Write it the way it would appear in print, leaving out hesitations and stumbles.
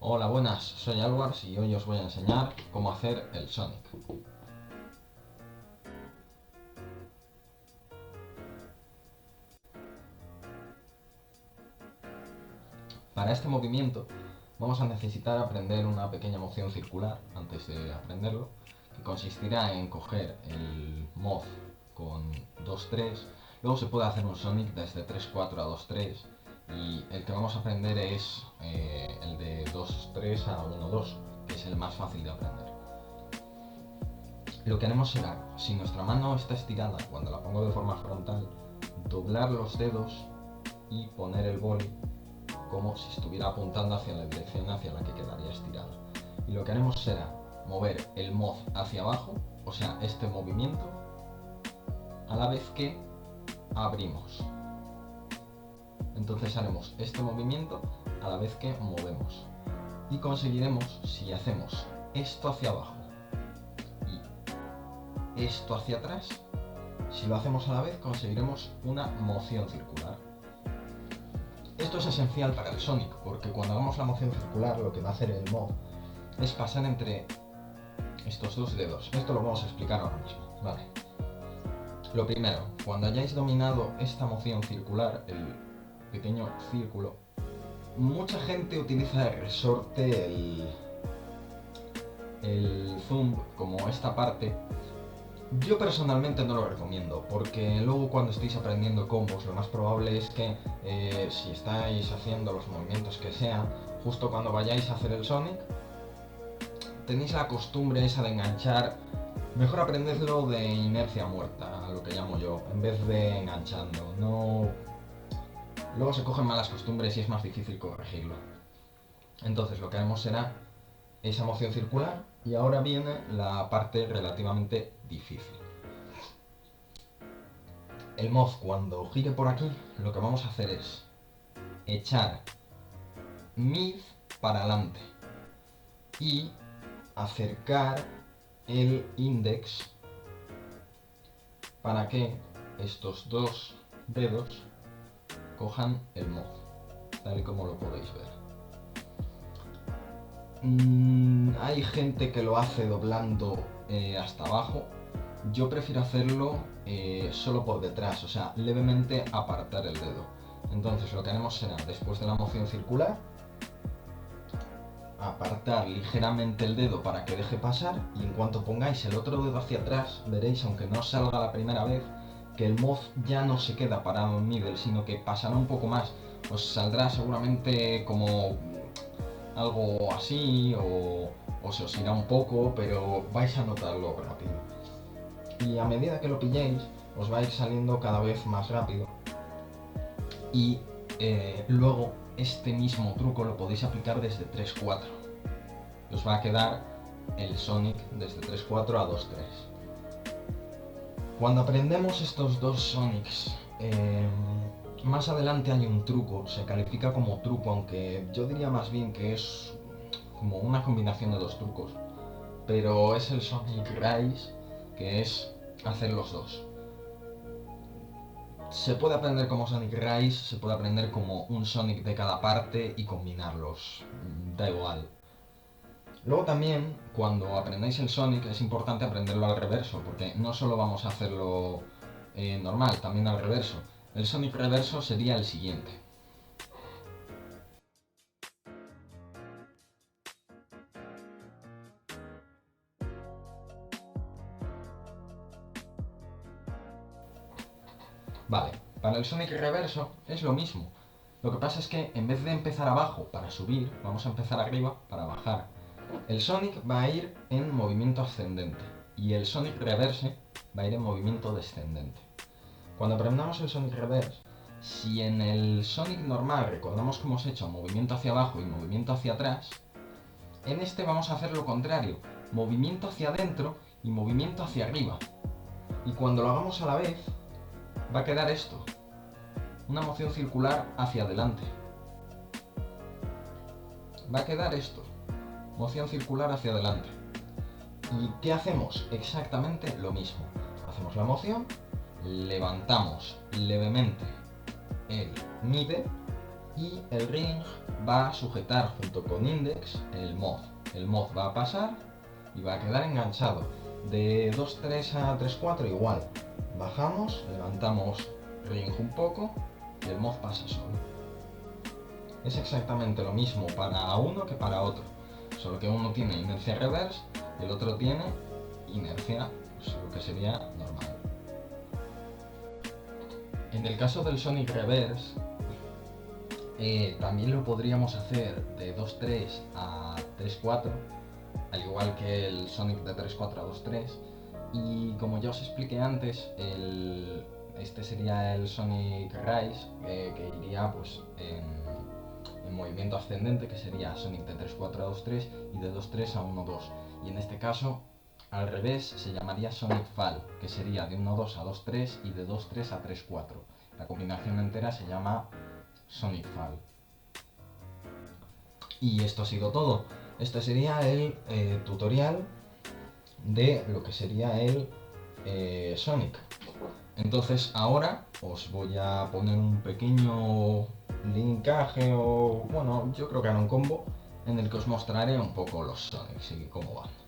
Hola, buenas, soy Alwars y hoy os voy a enseñar cómo hacer el Sonic. Para este movimiento vamos a necesitar aprender una pequeña moción circular antes de aprenderlo, que consistirá en coger el mod con 2-3, luego se puede hacer un Sonic desde 3-4 a 2-3 y el que vamos a aprender es el de 2-3 a 1-2, que es el más fácil de aprender. Lo que haremos será, si nuestra mano está estirada cuando la pongo de forma frontal, doblar los dedos y poner el boli como si estuviera apuntando hacia la dirección hacia la que quedaría estirada. Y lo que haremos será mover el mod hacia abajo, o sea, este movimiento, a la vez que abrimos. Entonces haremos este movimiento a la vez que movemos. Y conseguiremos, si hacemos esto hacia abajo y esto hacia atrás, si lo hacemos a la vez conseguiremos una moción circular. Esto es esencial para el Sonic, porque cuando hagamos la moción circular lo que va a hacer el mod es pasar entre estos dos dedos. Esto lo vamos a explicar ahora mismo, ¿vale? Lo primero, cuando hayáis dominado esta moción circular, el pequeño círculo, mucha gente utiliza el resorte, el zoom como esta parte. Yo personalmente no lo recomiendo, porque luego cuando estéis aprendiendo combos lo más probable es que si estáis haciendo los movimientos que sean, justo cuando vayáis a hacer el Sonic, tenéis la costumbre esa de enganchar. Mejor aprendedlo de inercia muerta, lo que llamo yo, en vez de enganchando. No. Luego se cogen malas costumbres y es más difícil corregirlo. Entonces lo que haremos será esa moción circular y ahora viene la parte relativamente difícil. El mod, cuando gire por aquí, lo que vamos a hacer es echar mid para adelante y acercar el index para que estos dos dedos cojan el mod, tal y como lo podéis ver. Hay gente que lo hace doblando hasta abajo. Yo prefiero hacerlo solo por detrás, o sea, levemente apartar el dedo. Entonces lo que haremos será, después de la moción circular, apartar ligeramente el dedo para que deje pasar, y en cuanto pongáis el otro dedo hacia atrás, veréis, aunque no salga la primera vez, que el mod ya no se queda parado en middle, sino que pasará un poco más. Os saldrá seguramente como algo así o se os irá un poco, pero vais a notarlo rápido. Y a medida que lo pilléis, os va a ir saliendo cada vez más rápido. Y luego este mismo truco lo podéis aplicar desde 3-4. Os va a quedar el Sonic desde 3-4 a 2-3. Cuando aprendemos estos dos Sonics, más adelante hay un truco, se califica como truco, aunque yo diría más bien que es como una combinación de dos trucos. Pero es el Sonic Rise, que es hacer los dos. Se puede aprender como Sonic Rise, se puede aprender como un Sonic de cada parte y combinarlos, da igual. Luego también, cuando aprendáis el Sonic, es importante aprenderlo al reverso, porque no solo vamos a hacerlo normal, también al reverso. El Sonic reverso sería el siguiente. Vale, para el Sonic reverso es lo mismo. Lo que pasa es que en vez de empezar abajo para subir, vamos a empezar arriba para bajar. El Sonic va a ir en movimiento ascendente y el Sonic reverse va a ir en movimiento descendente. Cuando aprendamos el Sonic reverse, si en el Sonic normal recordamos que hemos hecho movimiento hacia abajo y movimiento hacia atrás, en este vamos a hacer lo contrario, movimiento hacia adentro y movimiento hacia arriba. Y cuando lo hagamos a la vez, va a quedar esto, una moción circular hacia adelante. Va a quedar esto, moción circular hacia adelante. ¿Y qué hacemos? Exactamente lo mismo. Hacemos la moción, levantamos levemente el middle y el ring va a sujetar junto con index el mod. El mod va a pasar y va a quedar enganchado. De 2.3 a 3.4 igual. Bajamos, levantamos ring un poco y el mod pasa solo. Es exactamente lo mismo para uno que para otro, solo que uno tiene inercia reverse y el otro tiene inercia, pues, lo que sería normal. En el caso del Sonic Reverse, también lo podríamos hacer de 2.3 a 3.4, al igual que el Sonic de 3.4 a 2.3, y como ya os expliqué antes, este sería el Sonic Rise, que iría pues en movimiento ascendente, que sería Sonic de 3.4 a 2.3 y de 2.3 a 1.2, y en este caso al revés se llamaría Sonic Fall, que sería de 1.2 a 2.3 y de 2.3 a 3.4. La combinación entera se llama Sonic Fall. Y esto ha sido todo. Este sería el tutorial de lo que sería el Sonic. Entonces ahora os voy a poner un pequeño linkaje o, bueno, yo creo que hará un combo en el que os mostraré un poco los Sonics y cómo van.